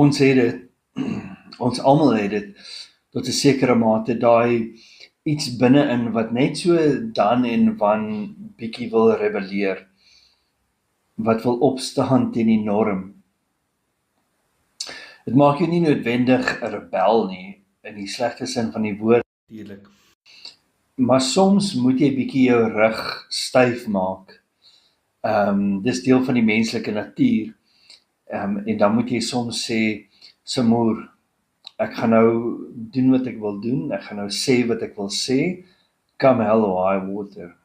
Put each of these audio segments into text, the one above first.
ons het dit, ons almal het dit, tot 'n sekere mate daai iets binne-in wat net so dan en wan bietjie wil rebelleer, wat wil opstaan teen die norm. Dit maak jou nie noodwendig 'n rebel nie, in die slegte sin van die woord natuurlik. Maar soms moet jy bietjie jou rug styf maak. Dis deel van die menslike natuur. En dan moet jy soms sê, Samoer, ek gaan nou doen wat ek wil doen, ek gaan nou sê wat ek wil sê, come hell or high water.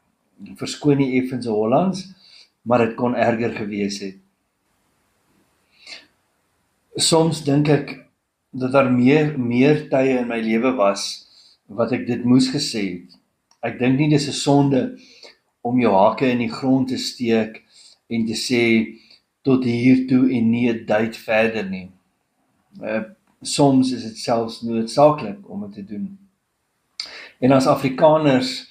Verskoon nie effens Hollands, maar dit kon erger gewees het. Soms dink ek dat daar meer tye in my lewe was, wat ek dit moes gesê het. Ek dink nie dis 'n sonde om jou hake in die grond te steek en te sê, tot hier toe en nie 'n duit verder nie. Soms is dit selfs noodsaaklik om dit te doen. En as Afrikaners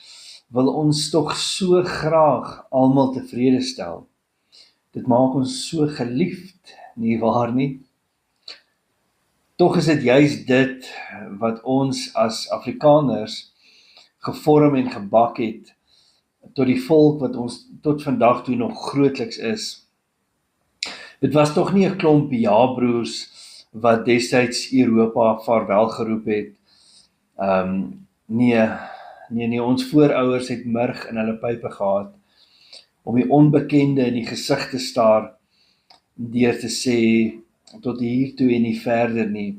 wil ons tog so graag almal tevrede stel. Dit maak ons so geliefd, nie waar nie? Tog is dit juis dit wat ons as Afrikaners gevorm en gebak het tot die volk wat ons tot vandag toe nog grootliks is. Dit was tog nie 'n klomp ja-broers wat destyds Europa vaarwel geroep het. Nee, ons voorouers het murg in hulle pype gehad om die onbekende in die gesig te staar deur te sê tot hier toe en nie verder nie.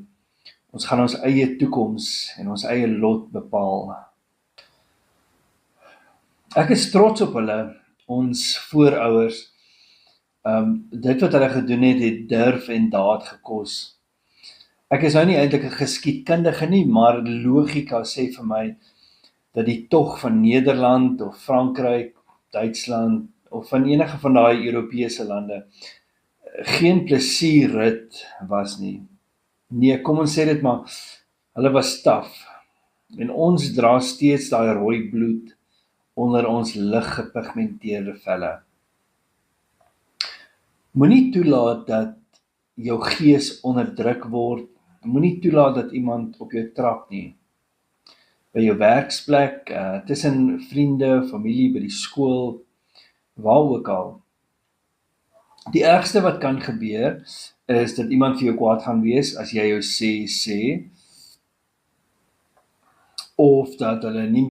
Ons gaan ons eie toekoms en ons eie lot bepaal. Ek is trots op hulle, ons voorouers. Dit wat hulle gedoen het, het durf en daad gekos. Ek is nou nie eintlik 'n geskiedkundige nie, maar logika sê vir my dat die tog van Nederland of Frankryk, Duitsland of van enige van daai Europese lande geen plesierrit was nie. Nee, kom ons sê dit maar, hulle was taaf. En ons dra steeds daai rooi bloed onder ons lig gepigmenteerde velle. Moenie toelaat dat jou gees onderdruk word. Moenie toelaat dat iemand op jou trap nie. By jou werksplek, tussen vriende, familie, by die skool, waar ook al. Die ergste wat kan gebeur, is dat iemand vir jou kwaad gaan wees as jy jou sê, of dat hulle nie